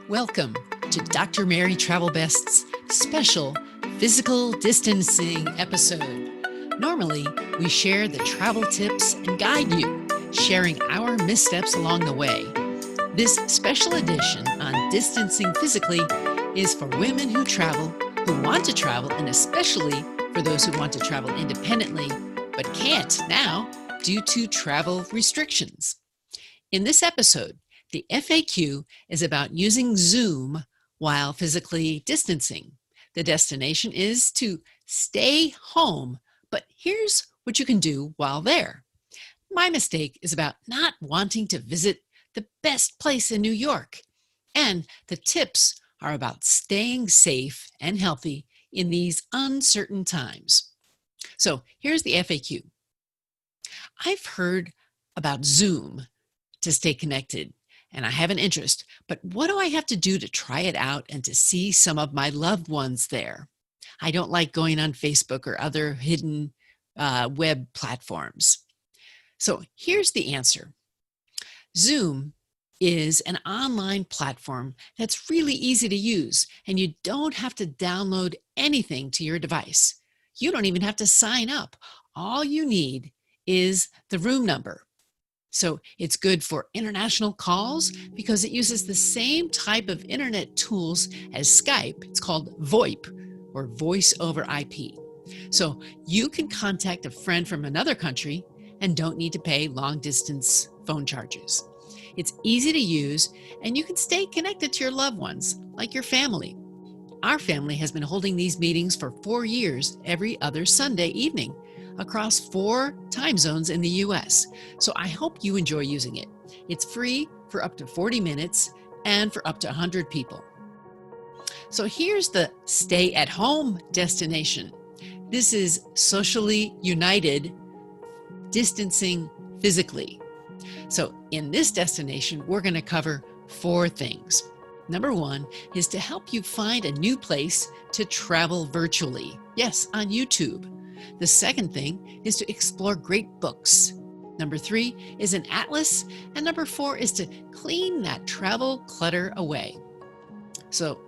Welcome to Dr. Mary Travel Best's special physical distancing episode. Normally, we share the travel tips and guide you, sharing our missteps along the way. This special edition on distancing physically is for women who travel, who want to travel, and especially for those who want to travel independently but can't now due to travel restrictions. In this episode, the FAQ is about using Zoom while physically distancing. The destination is to stay home, but here's what you can do while there. My mistake is about not wanting to visit the best place in New York. And the tips are about staying safe and healthy in these uncertain times. So here's the FAQ. I've heard about Zoom to stay connected, and I have an interest, but what do I have to do to try it out and to see some of my loved ones there? I don't like going on Facebook or other hidden web platforms. So here's the answer. Zoom is an online platform that's really easy to use, and you don't have to download anything to your device. You don't even have to sign up. All you need is the room number. So it's good for international calls because it uses the same type of internet tools as Skype. It's called VoIP, or Voice over IP. So you can contact a friend from another country and don't need to pay long distance phone charges. It's easy to use, and you can stay connected to your loved ones, like your family. Our family has been holding these meetings for 4 years every other Sunday evening across 4 time zones in the US. So I hope you enjoy using it. It's free for up to 40 minutes and for up to 100 people. So here's the stay at home destination. This is socially united, distancing physically. So in this destination, we're going to cover 4 things. Number 1 is to help you find a new place to travel virtually. Yes, on YouTube. The second thing is to explore great books. Number 3 is an atlas. And number 4 is to clean that travel clutter away. So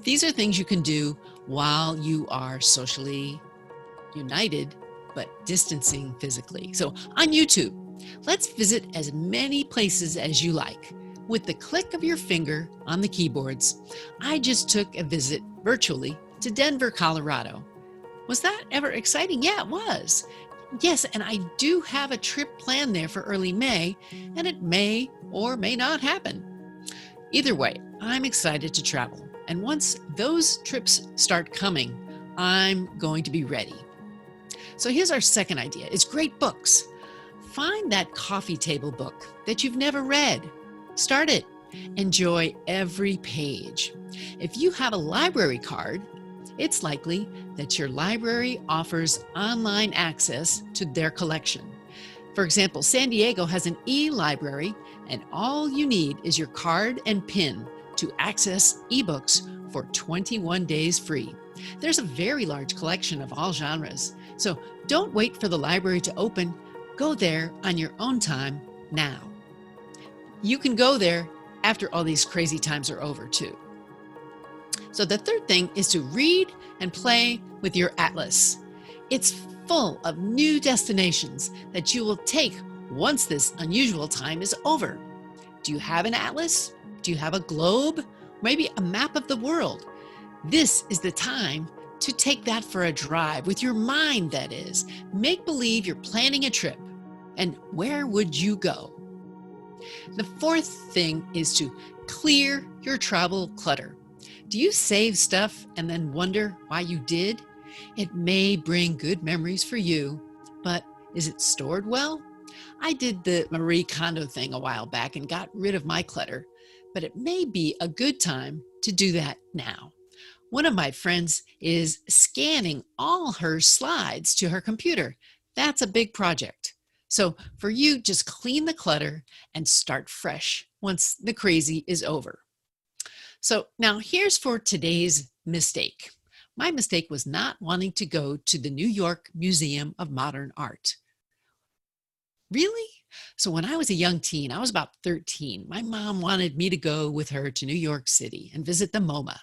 these are things you can do while you are socially united, but distancing physically. So on YouTube, let's visit as many places as you like. With the click of your finger on the keyboards, I just took a visit virtually to Denver, Colorado. Was that ever exciting? Yeah, it was. Yes, and I do have a trip planned there for early May, and it may or may not happen. Either way, I'm excited to travel. And once those trips start coming, I'm going to be ready. So here's our second idea. It's great books. Find that coffee table book that you've never read. Start it. Enjoy every page. If you have a library card, it's likely that your library offers online access to their collection. For example, San Diego has an e-library, and all you need is your card and PIN to access ebooks for 21 days free. There's a very large collection of all genres, so don't wait for the library to open. Go there on your own time now. You can go there after all these crazy times are over too. So the third thing is to read and play with your atlas. It's full of new destinations that you will take once this unusual time is over. Do you have an atlas? Do you have a globe? Maybe a map of the world? This is the time to take that for a drive with your mind, that is. Make believe you're planning a trip. And where would you go? The fourth thing is to clear your travel clutter. Do you save stuff and then wonder why you did? It may bring good memories for you, but is it stored well? I did the Marie Kondo thing a while back and got rid of my clutter, but it may be a good time to do that now. One of my friends is scanning all her slides to her computer. That's a big project. So for you, just clean the clutter and start fresh once the crazy is over. So now here's for today's mistake. My mistake was not wanting to go to the New York Museum of Modern Art. Really? So when I was a young teen, I was about 13, my mom wanted me to go with her to New York City and visit the MoMA.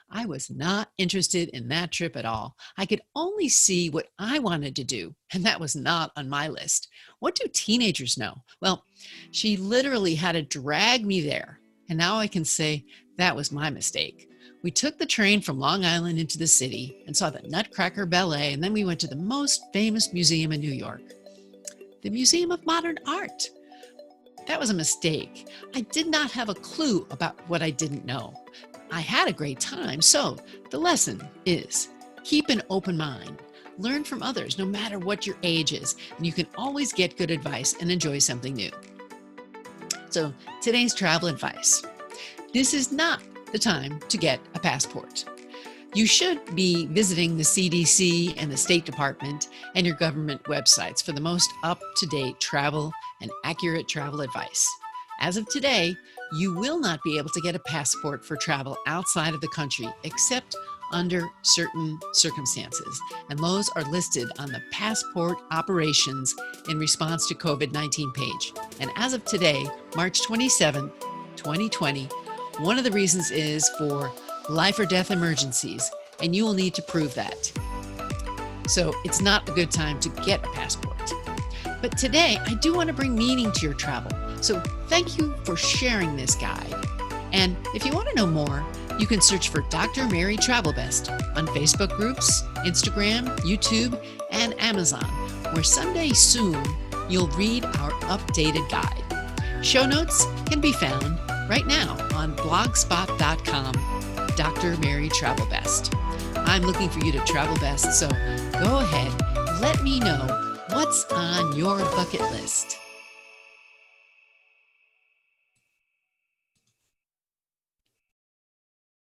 I was not interested in that trip at all. I could only see what I wanted to do, and that was not on my list. What do teenagers know? Well, she literally had to drag me there, and now I can say that was my mistake. We took the train from Long Island into the city and saw the Nutcracker Ballet, and then we went to the most famous museum in New York, the Museum of Modern Art. That was a mistake. I did not have a clue about what I didn't know. I had a great time, so the lesson is keep an open mind. Learn from others, no matter what your age is, and you can always get good advice and enjoy something new. So today's travel advice. This is not the time to get a passport. You should be visiting the CDC and the State Department and your government websites for the most up-to-date travel and accurate travel advice. As of today, you will not be able to get a passport for travel outside of the country except under certain circumstances, and those are listed on the Passport Operations in Response to COVID-19 page. And as of today, March 27, 2020, one of the reasons is for life or death emergencies, and you will need to prove that. So it's not a good time to get a passport. But today, I do want to bring meaning to your travel. So thank you for sharing this guide. And if you want to know more, you can search for Dr. Mary Travel Best on Facebook groups, Instagram, YouTube, and Amazon, where someday soon you'll read our updated guide. Show notes can be found right now on blogspot.com, Dr. Mary Travel Best. I'm looking for you to travel best, so go ahead, let me know what's on your bucket list.